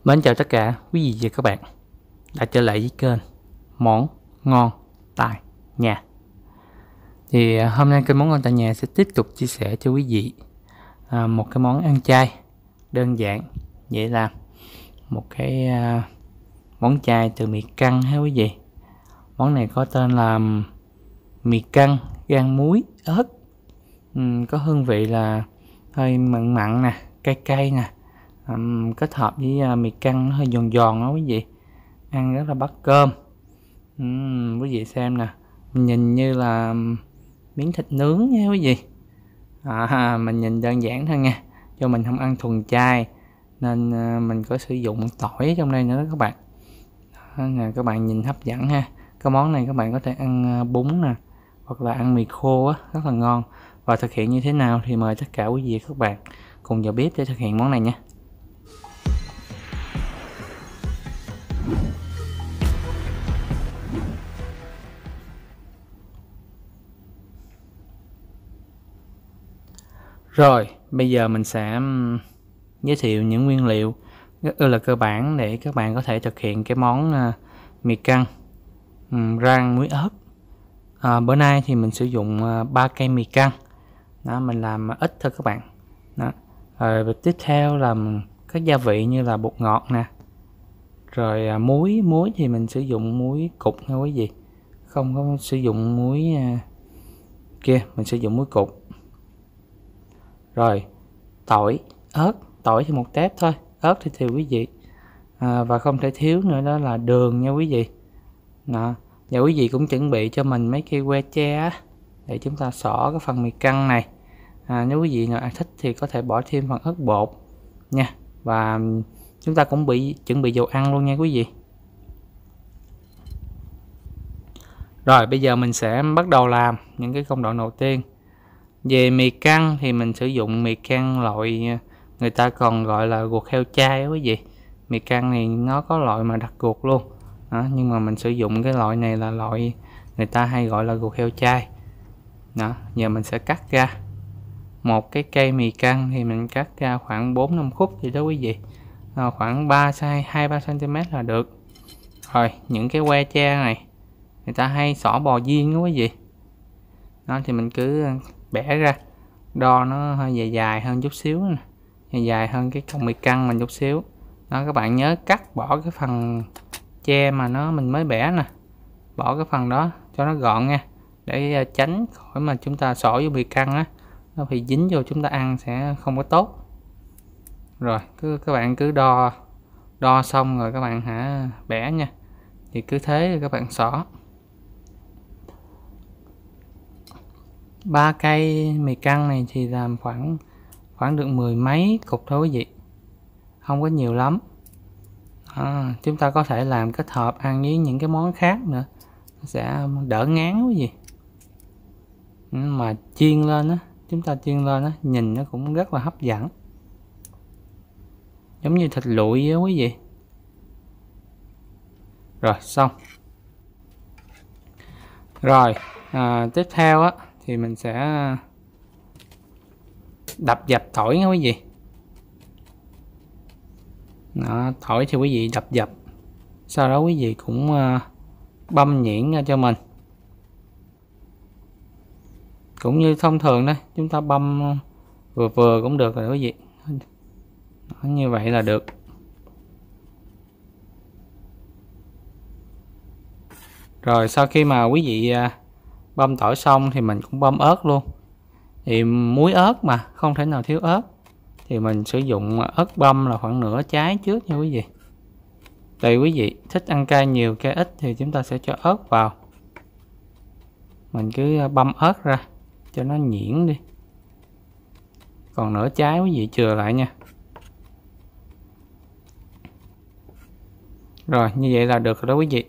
Mến chào tất cả quý vị và các bạn đã trở lại với kênh Món Ngon Tại Nhà. Thì hôm nay kênh Món Ngon Tại Nhà sẽ tiếp tục chia sẻ cho quý vị một cái món ăn chay đơn giản, dễ làm. Một cái món chay từ mì căng ha quý vị. Món này có tên là mì căng gan muối ớt. Có hương vị là hơi mặn mặn nè, cay cay nè. Kết hợp với mì căng nó hơi giòn giòn đó quý vị, ăn rất là bắt cơm. Quý vị xem nè, nhìn như là miếng thịt nướng nha quý vị. Mình nhìn đơn giản thôi nha, cho mình không ăn thuần chay nên mình có sử dụng tỏi trong đây nữa đó các bạn. Nè, các bạn nhìn hấp dẫn ha. Cái món này các bạn có thể ăn bún nè, hoặc là ăn mì khô á, rất là ngon. Và thực hiện như thế nào thì mời tất cả quý vị và các bạn cùng vào bếp để thực hiện món này nha. Rồi, bây giờ mình sẽ giới thiệu những nguyên liệu rất là cơ bản để các bạn có thể thực hiện cái món mì căng rang muối ớt. Bữa nay thì mình sử dụng 3 cây mì căng. Đó, mình làm ít thôi các bạn. Đó. Rồi tiếp theo là các gia vị như là bột ngọt nè. Rồi muối thì mình sử dụng muối cục nha quý vị. Không có sử dụng muối kia, mình sử dụng muối cục. Rồi tỏi, ớt, tỏi thì một tép thôi, ớt thì tùy quý vị. Và không thể thiếu nữa đó là đường nha quý vị. Đó. Và quý vị cũng chuẩn bị cho mình mấy cây que tre để chúng ta xỏ cái phần mì căng này. Nếu quý vị nào ăn thích thì có thể bỏ thêm phần ớt bột nha. Và chúng ta cũng chuẩn bị dầu ăn luôn nha quý vị. Rồi bây giờ mình sẽ bắt đầu làm những cái công đoạn đầu tiên. Về mì căng thì mình sử dụng mì căng loại người ta còn gọi là ruột heo chay đó quý vị. Mì căng này nó có loại mà đặt ruột luôn đó, nhưng mà mình sử dụng cái loại này là loại người ta hay gọi là ruột heo chay đó. Giờ mình sẽ cắt ra một cái cây mì căng thì mình cắt ra khoảng 4-5 khúc thì đó quý vị, khoảng 2-3 cm là được. Rồi những cái que tre này người ta hay xỏ bò viên đó quý vị. Đó thì mình cứ bẻ ra, đo nó hơi dài dài hơn chút xíu nè, dài hơn cái cọng mì căng mình chút xíu. Đó các bạn nhớ cắt bỏ cái phần tre mà mình mới bẻ nè, bỏ cái phần đó cho nó gọn nha, để tránh khỏi mà chúng ta xỏ vô mì căng á, nó bị dính vô chúng ta ăn sẽ không có tốt. Rồi các bạn cứ đo xong rồi các bạn bẻ nha, thì cứ thế các bạn xỏ. 3 cây mì căng này thì làm khoảng được 10 mấy cục thôi quý vị, không có nhiều lắm. Chúng ta có thể làm kết hợp ăn với những cái món khác nữa, sẽ đỡ ngán quý vị. Mà chiên lên á, chúng ta chiên lên á, nhìn nó cũng rất là hấp dẫn, giống như thịt lụi á quý vị. Rồi xong. Rồi tiếp theo á thì mình sẽ đập dập tỏi nha quý vị. Đó, tỏi thì quý vị đập dập, sau đó quý vị cũng băm nhuyễn ra cho mình, cũng như thông thường đó, chúng ta băm vừa vừa cũng được rồi quý vị. Đó, như vậy là được. Rồi sau khi mà quý vị băm tỏi xong thì mình cũng băm ớt luôn. Thì muối ớt mà không thể nào thiếu ớt, thì mình sử dụng ớt băm là khoảng nửa trái trước nha quý vị. Tùy quý vị thích ăn cay nhiều cay ít thì chúng ta sẽ cho ớt vào. Mình cứ băm ớt ra cho nó nhuyễn đi, còn nửa trái quý vị chừa lại nha. Rồi như vậy là được rồi đó quý vị.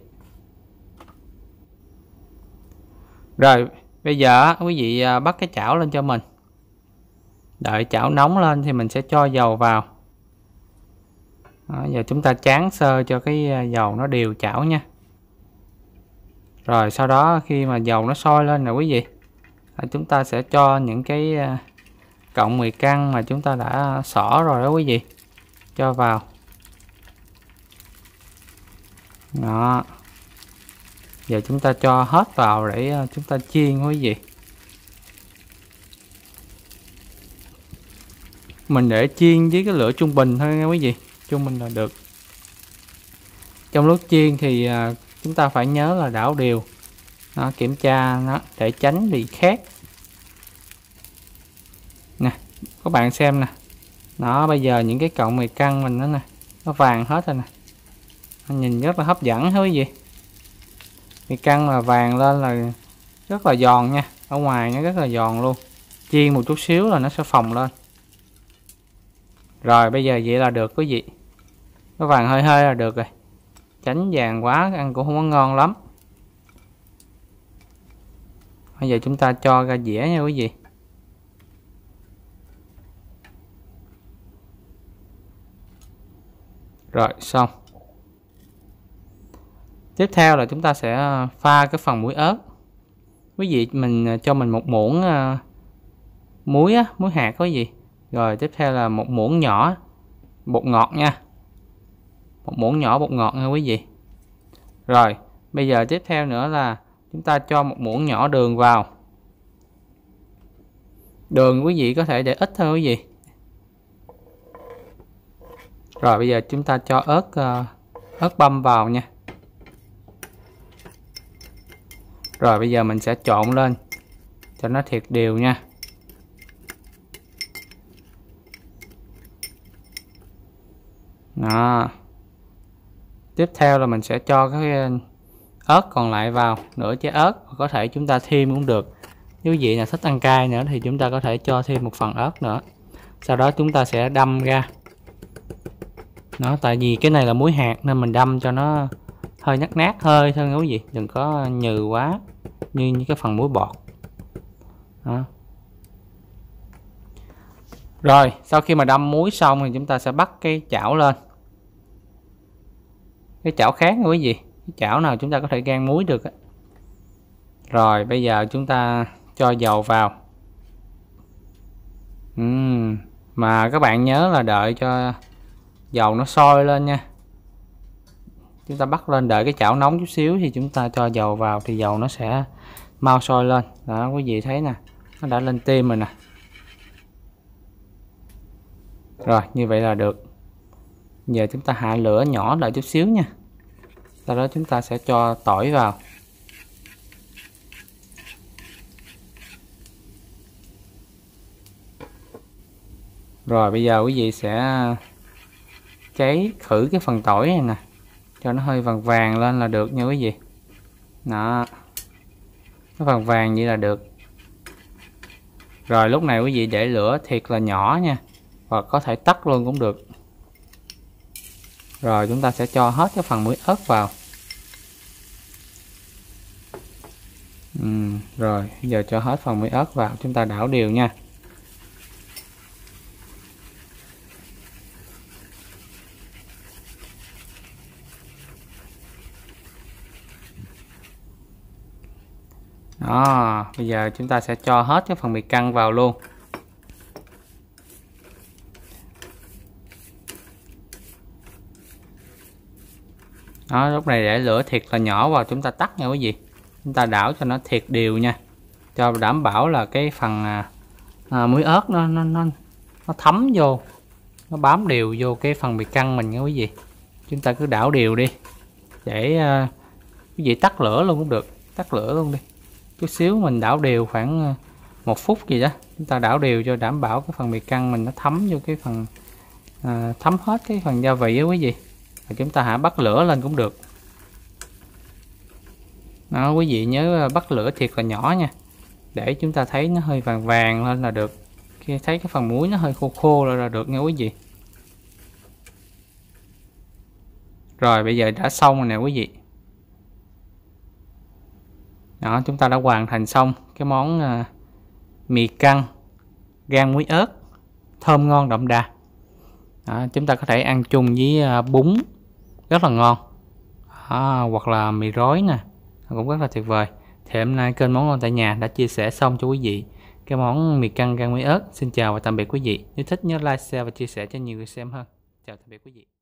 Rồi bây giờ quý vị bắt cái chảo lên cho mình. Đợi chảo nóng lên thì mình sẽ cho dầu vào. Đó, giờ chúng ta tráng sơ cho cái dầu nó đều chảo nha. Rồi sau đó khi mà dầu nó sôi lên rồi quý vị, chúng ta sẽ cho những cái cọng mì căng mà chúng ta đã xỏ rồi đó quý vị, cho vào. Đó. Giờ chúng ta cho hết vào để chúng ta chiên quý vị. Mình để chiên với cái lửa trung bình thôi nha quý vị, trung bình là được. Trong lúc chiên thì chúng ta phải nhớ là đảo đều, nó kiểm tra nó để tránh bị khét. Nè, các bạn xem nè, nó bây giờ những cái cọng mì căng mình đó nè, nó vàng hết rồi nè, nó nhìn rất là hấp dẫn hả quý vị. Mì căng là vàng lên là rất là giòn nha, ở ngoài nó rất là giòn luôn, chiên một chút xíu là nó sẽ phồng lên. Rồi bây giờ vậy là được quý vị, nó vàng hơi hơi là được rồi, tránh vàng quá ăn cũng không có ngon lắm. Bây giờ chúng ta cho ra dĩa nha quý vị. Rồi xong. Tiếp theo là chúng ta sẽ pha cái phần muối ớt. Quý vị mình cho mình một muỗng muối á, muối hạt có gì. Rồi tiếp theo là một muỗng nhỏ bột ngọt nha. Một muỗng nhỏ bột ngọt nha quý vị. Rồi, bây giờ tiếp theo nữa là chúng ta cho một muỗng nhỏ đường vào. Đường quý vị có thể để ít thôi quý vị. Rồi bây giờ chúng ta cho ớt băm vào nha. Rồi bây giờ mình sẽ trộn lên cho nó thiệt đều nha. Đó. Tiếp theo là mình sẽ cho cái ớt còn lại vào, nửa trái ớt, có thể chúng ta thêm cũng được. Nếu quý vị là thích ăn cay nữa thì chúng ta có thể cho thêm một phần ớt nữa. Sau đó chúng ta sẽ đâm ra. Nó tại vì cái này là muối hạt nên mình đâm cho nó hơi nát nát hơi thôi quý vị, đừng có nhừ quá như cái phần muối bọt. Đó. Rồi sau khi mà đâm muối xong thì chúng ta sẽ bắt cái chảo lên, cái chảo khác nha quý vị, cái chảo nào chúng ta có thể rang muối được. Rồi bây giờ chúng ta cho dầu vào. Mà các bạn nhớ là đợi cho dầu nó sôi lên nha. Chúng ta bắt lên, đợi cái chảo nóng chút xíu thì chúng ta cho dầu vào thì dầu nó sẽ mau sôi lên. Đó quý vị thấy nè, nó đã lên tim rồi nè. Rồi như vậy là được. Giờ chúng ta hạ lửa nhỏ lại chút xíu nha. Sau đó chúng ta sẽ cho tỏi vào. Rồi bây giờ quý vị sẽ cháy khử cái phần tỏi này nè, cho nó hơi vàng vàng lên là được nha quý vị. Đó, nó vàng vàng vậy là được. Rồi lúc này quý vị để lửa thiệt là nhỏ nha, hoặc có thể tắt luôn cũng được. Rồi chúng ta sẽ cho hết cái phần muối ớt vào. Rồi giờ cho hết phần muối ớt vào, chúng ta đảo đều nha. Đó, bây giờ chúng ta sẽ cho hết cái phần mì căng vào luôn. Đó, lúc này để lửa thiệt là nhỏ vào, chúng ta tắt nha quý vị. Chúng ta đảo cho nó thiệt đều nha, cho đảm bảo là cái phần muối ớt nó thấm vô, nó bám đều vô cái phần mì căng mình nha quý vị. Chúng ta cứ đảo đều đi, để quý vị tắt lửa luôn cũng được, tắt lửa luôn đi. Chút xíu mình đảo đều khoảng 1 phút gì đó, chúng ta đảo đều cho đảm bảo cái phần mì căng mình nó thấm vô cái phần thấm hết cái phần gia vị á quý vị. Và chúng ta hãy bắt lửa lên cũng được. Đó, quý vị nhớ bắt lửa thiệt là nhỏ nha, để chúng ta thấy nó hơi vàng vàng lên là được. Khi thấy cái phần muối nó hơi khô khô là được nha quý vị. Rồi bây giờ đã xong rồi nè quý vị. Đó, chúng ta đã hoàn thành xong cái món mì căng rang muối ớt thơm ngon đậm đà. Đó, chúng ta có thể ăn chung với bún rất là ngon. Đó, hoặc là mì gói nè, cũng rất là tuyệt vời. Thì hôm nay kênh Món Ngon Tại Nhà đã chia sẻ xong cho quý vị cái món mì căng rang muối ớt. Xin chào và tạm biệt quý vị. Nếu thích nhớ like, share và chia sẻ cho nhiều người xem hơn. Chào tạm biệt quý vị.